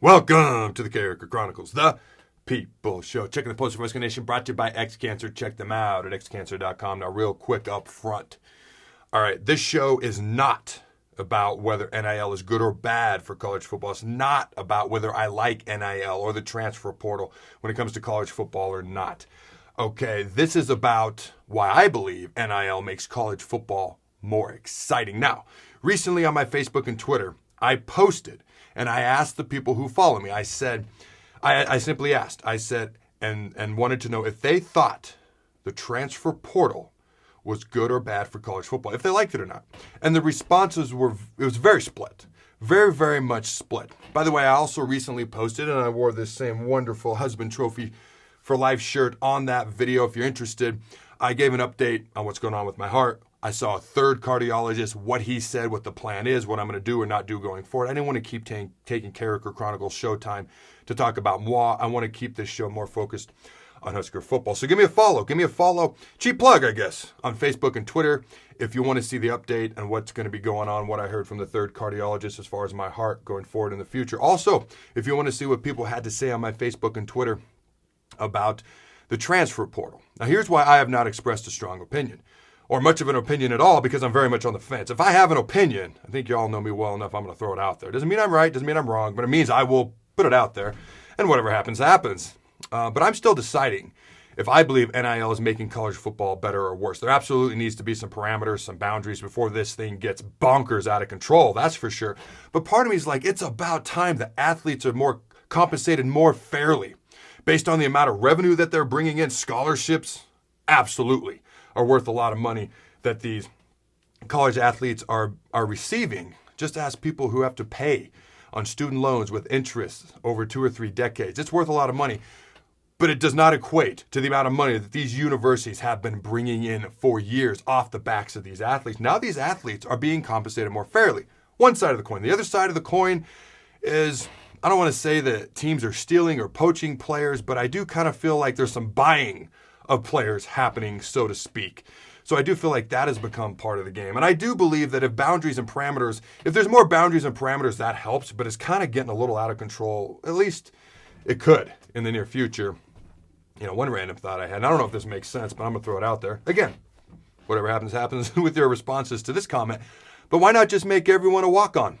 Welcome to the Carriker Chronicles, the People Show. Checking the Post for Western Nation, brought to you by X-Cancer. Check them out at xcancer.com. Now, real quick up front. All right, this show is not about whether NIL is good or bad for college football. It's not about whether I like NIL or the transfer portal when it comes to college football or not. Okay, this is about why I believe NIL makes college football more exciting. Now, recently on my Facebook and Twitter, I posted and I asked the people who follow me, I said, I simply asked, I said, and wanted to know if they thought the transfer portal was good or bad for college football, if they liked it or not. And the responses it was very split. Very, very much split. By the way, I also recently posted, and I wore this same wonderful Husband Trophy for Life shirt on that video. If you're interested, I gave an update on what's going on with my heart. I saw a third cardiologist, what he said, what the plan is, what I'm going to do or not do going forward. I didn't want to keep taking Carriker Chronicles showtime to talk about moi. I want to keep this show more focused on Husker football. So give me a follow. Give me a follow. Cheap plug, I guess, on Facebook and Twitter if you want to see the update and what's going to be going on, what I heard from the third cardiologist as far as my heart going forward in the future. Also, if you want to see what people had to say on my Facebook and Twitter about the transfer portal. Now, here's why I have not expressed a strong opinion, or much of an opinion at all, because I'm very much on the fence. If I have an opinion, I think you all know me well enough, I'm going to throw it out there. Doesn't mean I'm right, doesn't mean I'm wrong, but it means I will put it out there, and whatever happens, happens. But I'm still deciding if I believe NIL is making college football better or worse. There absolutely needs to be some parameters, some boundaries before this thing gets bonkers out of control, that's for sure. But part of me is like, it's about time that athletes are more compensated more fairly based on the amount of revenue that they're bringing in. Scholarships, absolutely, are worth a lot of money that these college athletes are receiving. Just ask people who have to pay on student loans with interest over 2 or 3 decades. It's worth a lot of money, but it does not equate to the amount of money that these universities have been bringing in for years off the backs of these athletes. Now these athletes are being compensated more fairly. One side of the coin. The other side of the coin is, I don't want to say that teams are stealing or poaching players, but I do kind of feel like there's some buying of players happening, so to speak. So I do feel like that has become part of the game. And I do believe that if there's more boundaries and parameters, that helps, but it's kind of getting a little out of control. At least it could in the near future. You know, one random thought I had, and I don't know if this makes sense, but I'm going to throw it out there. Again, whatever happens, happens with your responses to this comment. But why not just make everyone a walk-on?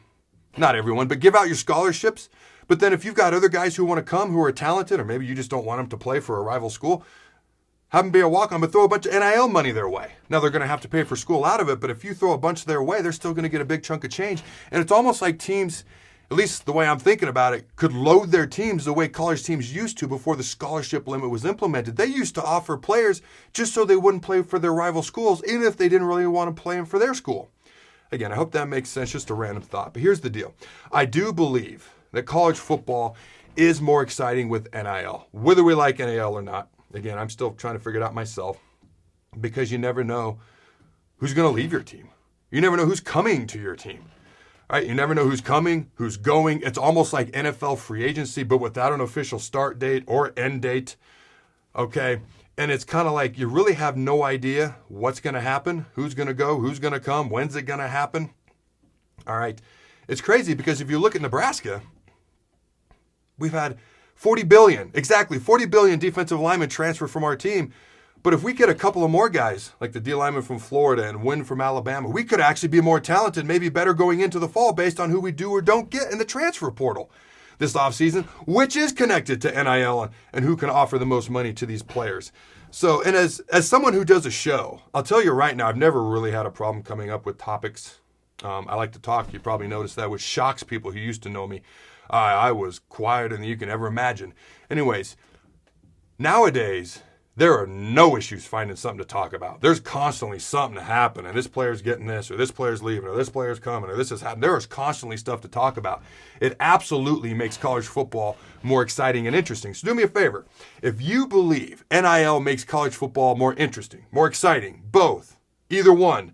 Not everyone, but give out your scholarships. But then if you've got other guys who want to come who are talented, or maybe you just don't want them to play for a rival school, have them be a walk-on, but throw a bunch of NIL money their way. Now, they're going to have to pay for school out of it, but if you throw a bunch their way, they're still going to get a big chunk of change. And it's almost like teams, at least the way I'm thinking about it, could load their teams the way college teams used to before the scholarship limit was implemented. They used to offer players just so they wouldn't play for their rival schools, even if they didn't really want to play them for their school. Again, I hope that makes sense, just a random thought. But here's the deal. I do believe that college football is more exciting with NIL, whether we like NIL or not. Again, I'm still trying to figure it out myself, because you never know who's going to leave your team. You never know who's coming to your team. All right? You never know who's coming, who's going. It's almost like NFL free agency, but without an official start date or end date. Okay? And it's kind of like you really have no idea what's going to happen, who's going to go, who's going to come, when's it going to happen. All right? It's crazy because if you look at Nebraska, we've had $40 billion defensive linemen transfer from our team. But if we get a couple of more guys, like the D lineman from Florida and Wynn from Alabama, we could actually be more talented, maybe better going into the fall based on who we do or don't get in the transfer portal this offseason, which is connected to NIL and who can offer the most money to these players. So, and as someone who does a show, I'll tell you right now, I've never really had a problem coming up with topics. I like to talk. You probably noticed that, which shocks people who used to know me. I was quieter than you can ever imagine. Anyways, nowadays, there are no issues finding something to talk about. There's constantly something to happen, and this player's getting this, or this player's leaving, or this player's coming, or this is happening. There is constantly stuff to talk about. It absolutely makes college football more exciting and interesting. So do me a favor. If you believe NIL makes college football more interesting, more exciting, both, either one,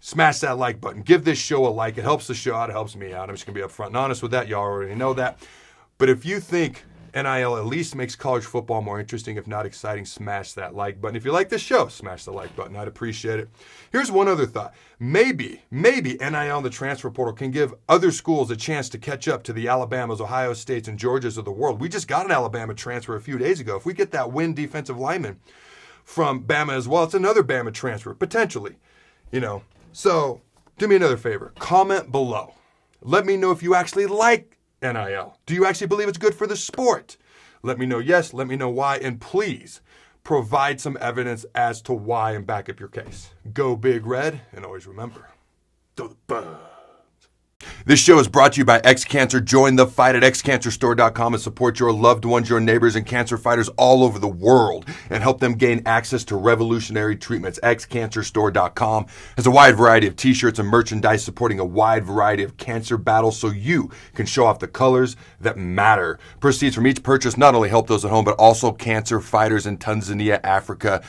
smash that like button. Give this show a like. It helps the show out. It helps me out. I'm just going to be upfront and honest with that. Y'all already know that. But if you think NIL at least makes college football more interesting, if not exciting. Smash that like button. If you like this show, smash the like button. I'd appreciate it. Here's one other thought. Maybe NIL and the transfer portal can give other schools a chance to catch up to the Alabamas, Ohio States, and Georgias of the world. We just got an Alabama transfer a few days ago. If we get that win defensive lineman from Bama as well, it's another Bama transfer, potentially. So do me another favor. Comment below. Let me know if you actually like NIL. Do you actually believe it's good for the sport? Let me know yes, let me know why, and please provide some evidence as to why and back up your case. Go Big Red, and always remember, throw the bugs. This show is brought to you by X-Cancer. Join the fight at xcancerstore.com and support your loved ones, your neighbors, and cancer fighters all over the world and help them gain access to revolutionary treatments. xcancerstore.com has a wide variety of t-shirts and merchandise supporting a wide variety of cancer battles so you can show off the colors that matter. Proceeds from each purchase not only help those at home, but also cancer fighters in Tanzania, Africa.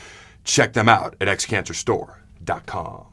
Check them out at xcancerstore.com.